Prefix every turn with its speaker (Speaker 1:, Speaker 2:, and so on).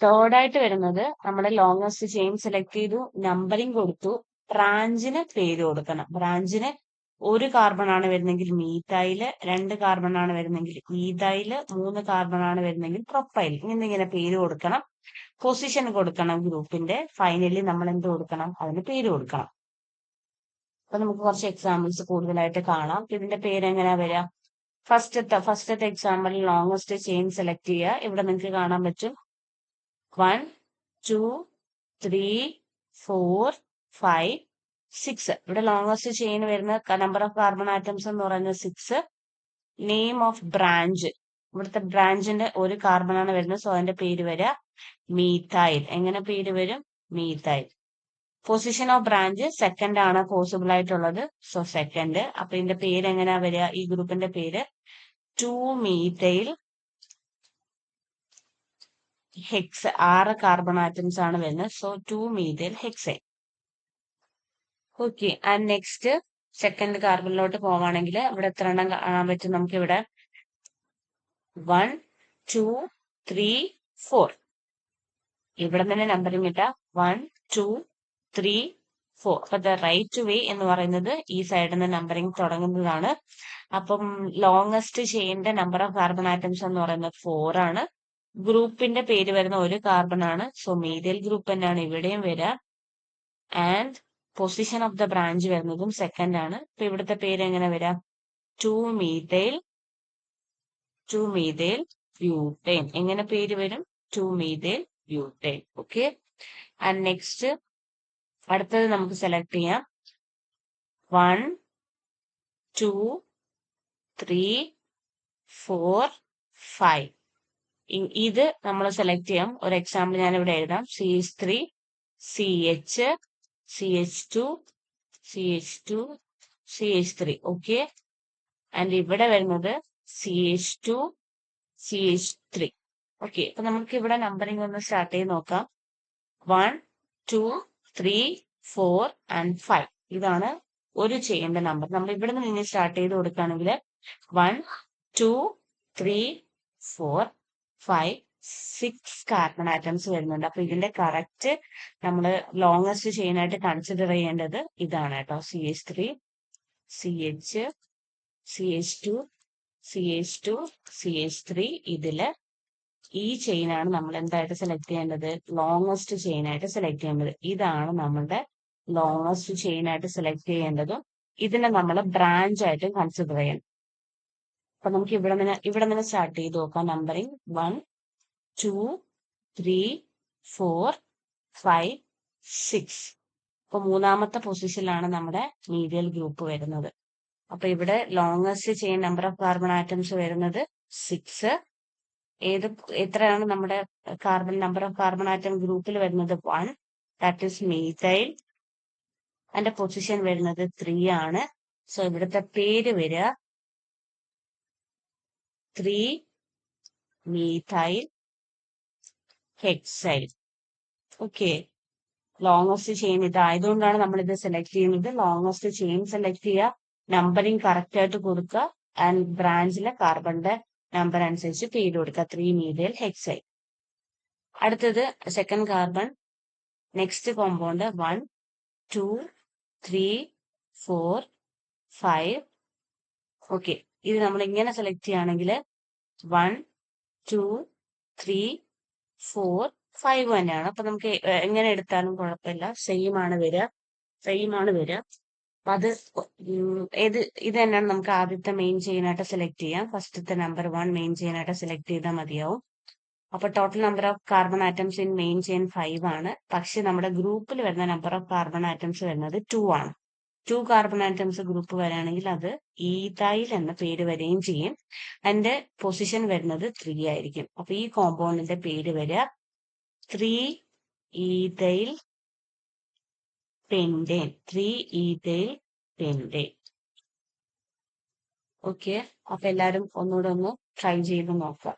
Speaker 1: Third ആയിട്ട് വരുന്നത് നമ്മുടെ ലോങ്സ്റ്റ് ചെയിൻ സെലക്ട് ചെയ്തു, നമ്പറിംഗ് കൊടുത്തു, ബ്രാഞ്ചിന് പേര് കൊടുക്കണം. ബ്രാഞ്ചിന് ഒരു കാർബൺ ആണ് വരുന്നെങ്കിൽ മീഥൈല്, 2 കാർബൺ ആണ് വരുന്നെങ്കിൽ ഈഥൈല്, 3 കാർബൺ ആണ് വരുന്നെങ്കിൽ പ്രൊപ്പൈൽ. ഇങ്ങനെ പേര് കൊടുക്കണം, പൊസിഷൻ കൊടുക്കണം ഗ്രൂപ്പിന്റെ. ഫൈനലി നമ്മൾ എന്ത് കൊടുക്കണം? അതിന് പേര് കൊടുക്കണം. അപ്പൊ നമുക്ക് കുറച്ച് എക്സാമ്പിൾസ് കൂടുതലായിട്ട് കാണാം. ഇതിന്റെ പേര് എങ്ങനെയാ വരിക? ഫസ്റ്റത്തെ എക്സാമ്പിൾ ലോങ്സ്റ്റ് ചെയിൻ സെലക്ട് ചെയ്യുക. ഇവിടെ നിങ്ങൾക്ക് കാണാൻ പറ്റും 1, 2, 3, 4, 5, 6. ഇവിടെ ലോങ്സ്റ്റ് ചെയിൻ വരുന്ന നമ്പർ ഓഫ് കാർബൺ ആറ്റംസ് എന്ന് പറയുന്നത് 6. നെയിം ഓഫ് ബ്രാഞ്ച്, ഇവിടുത്തെ ബ്രാഞ്ചിന്റെ ഒരു കാർബൺ ആണ് വരുന്നത്, സോ അതിന്റെ പേര് വരിക മീഥൈൽ. എങ്ങനെ പേര് വരും? Methyl. Position of branch second ആണ് പോസിബിൾ ആയിട്ടുള്ളത്, സോ സെക്കൻഡ്. അപ്പൊ ഇതിന്റെ പേര് എങ്ങനെയാ വരിക? ഈ ഗ്രൂപ്പിന്റെ പേര് 2 മീഥൈൽ ഹെക്സ്. 6 കാർബൺ ആറ്റംസ് ആണ് വരുന്നത്, so 2 methyl hexane. Okay, and next second കാർബണിലോട്ട് പോവാണെങ്കിൽ ഇവിടെ എത്ര എണ്ണം കാണാൻ പറ്റും? നമുക്ക് ഇവിടെ 1, 2, 3, 4. ഇവിടെ തന്നെ നമ്പറിംഗ് ഇട്ട 1, 2, 3, 4. അപ്പൊ ദ റൈറ്റ് വേ എന്ന് പറയുന്നത് ഈ സൈഡിൽ നിന്ന് നമ്പറിംഗ് തുടങ്ങുന്നതാണ്. അപ്പം ലോങ്സ്റ്റ് ചെയിന്റെ നമ്പർ ഓഫ് കാർബൺ ആറ്റംസ് എന്ന് പറയുന്നത് 4 ആണ്. ഗ്രൂപ്പിന്റെ പേര് വരുന്ന ഒരു കാർബൺ ആണ്, സോ മീഥൈൽ ഗ്രൂപ്പ് തന്നെയാണ് ഇവിടെയും വരിക. And position of the branch വരുന്നതും സെക്കൻഡ് ആണ്. അപ്പൊ ഇവിടുത്തെ പേര് എങ്ങനെ വരാം? 2 മീഥൈൽ ബ്യൂട്ടൈൻ. എങ്ങനെ പേര് വരും? 2 methyl butyne. Okay, and next അടുത്തത് നമുക്ക് സെലക്ട് ചെയ്യാം 1, 2, 3, 4, 5. ഇത് നമ്മൾ സെലക്ട് ചെയ്യാം. ഒരു എക്സാമ്പിൾ ഞാൻ ഇവിടെ എഴുതാം. CH3, CH, CH2, CH2, CH3. Okay, and ഇവിടെ വരുന്നത് CH2, CH3. ഓക്കെ, അപ്പൊ നമുക്ക് ഇവിടെ നമ്പറിംഗ് ഒന്ന് സ്റ്റാർട്ട് ചെയ്ത് നോക്കാം. 1, 2, 3, 4 ആൻഡ് 5. ഇതാണ് ഒരു ചെയിന്റെ നമ്പർ. നമ്മൾ ഇവിടെ നിന്ന് സ്റ്റാർട്ട് ചെയ്ത് കൊടുക്കുകയാണെങ്കിൽ 1, 2, 3, 4, 5, 6 കാർബൺ ആറ്റംസ് വരുന്നുണ്ട്. അപ്പൊ ഇതിന്റെ കറക്റ്റ് നമ്മൾ ലോങ്സ്റ്റ് ചെയിൻ ആയിട്ട് കൺസിഡർ ചെയ്യേണ്ടത് ഇതാണ് കേട്ടോ. CH3, CH, CH2, CH2, CH3. ഇതില് ഈ ചെയിൻ ആണ് നമ്മൾ എന്തായിട്ട് സെലക്ട് ചെയ്യേണ്ടത്? ലോങ്സ്റ്റ് ചെയിൻ ആയിട്ട് സെലക്ട് ചെയ്യേണ്ടത്. ഇതാണ് നമ്മളുടെ ലോങ്സ്റ്റ് ചെയിൻ ആയിട്ട് സെലക്ട് ചെയ്യേണ്ടതും ഇതിനെ നമ്മൾ ബ്രാഞ്ച് ആയിട്ട് കൺസിഡർ ചെയ്യണം. അപ്പൊ നമുക്ക് ഇവിടെ നിന്ന് സ്റ്റാർട്ട് ചെയ്ത് നോക്കാം. നമ്പറിംഗ് 1, 2, 3, 4, 5, 6. അപ്പൊ മൂന്നാമത്തെ പൊസിഷനിലാണ് നമ്മുടെ മീഥൈൽ ഗ്രൂപ്പ് വരുന്നത്. അപ്പൊ ഇവിടെ longest chain number of carbon atoms വരുന്നത് 6. എത്രയാണ് നമ്മുടെ carbon number of carbon atom ഗ്രൂപ്പിൽ വരുന്നത്? 1. That is methyl. അതിന്റെ പൊസിഷൻ വരുന്നത് 3 ആണ്. സോ ഇവിടുത്തെ പേര് വരിക 3 മീഥൈൽ ഹെക്സൈൽ. ഓക്കെ, ലോങ്സ്റ്റ് ചെയിൻ ഇതായതുകൊണ്ടാണ് നമ്മൾ ഇത് സെലക്ട് ചെയ്യുന്നത്. ലോങ്സ്റ്റ് ചെയിൻ സെലക്ട് ചെയ്യുക, നമ്പറിംഗ് കറക്റ്റ് ആയിട്ട് കൊടുക്കുക, ആൻഡ് ബ്രാഞ്ചിലെ കാർബണിന്റെ നമ്പർ അനുസരിച്ച് പേര് കൊടുക്കുക 3 മീഥൈൽ ഹെക്സൈൽ. അടുത്തത് second carbon, next compound 1, 2, 3, 4, 5. Okay, ഇത് നമ്മൾ ഇങ്ങനെ സെലക്ട് ചെയ്യുകയാണെങ്കിൽ 1, 2, 3, 4, 5 തന്നെയാണ്. അപ്പൊ നമുക്ക് എങ്ങനെ എടുത്താലും കുഴപ്പമില്ല, സെയിം ആണ് വരിക. അപ്പൊ അത് ഇത് തന്നെയാണ് നമുക്ക് ആദ്യത്തെ മെയിൻ ചെയിൻ ആയിട്ട് സെലക്ട് ചെയ്യാം. ഫസ്റ്റത്തെ നമ്പർ 1 മെയിൻ ചെയിൻ ആയിട്ട് സെലക്ട് ചെയ്താൽ മതിയാവും. അപ്പൊ total number of carbon atoms in main chain 5 ആണ്. പക്ഷെ നമ്മുടെ ഗ്രൂപ്പിൽ വരുന്ന നമ്പർ ഓഫ് കാർബൺ ആറ്റംസ് വരുന്നത് 2 ആണ്. 2 കാർബൺ ആറ്റംസ് ഗ്രൂപ്പ് വരികയാണെങ്കിൽ അത് ഈഥൈൽ എന്ന പേര് വരികയും ചെയ്യും. അതിന്റെ പൊസിഷൻ വരുന്നത് 3 ആയിരിക്കും. അപ്പൊ ഈ കോമ്പൗണ്ടിന്റെ പേര് വരിക 3 ഈഥൈൽ പെന്റേൻ. 3 ഈഥൈൽ പെന്റേൻ. ഓക്കെ, അപ്പൊ എല്ലാരും ഒന്നുകൂടെ ഒന്ന് ട്രൈ ചെയ്ത് നോക്കാം.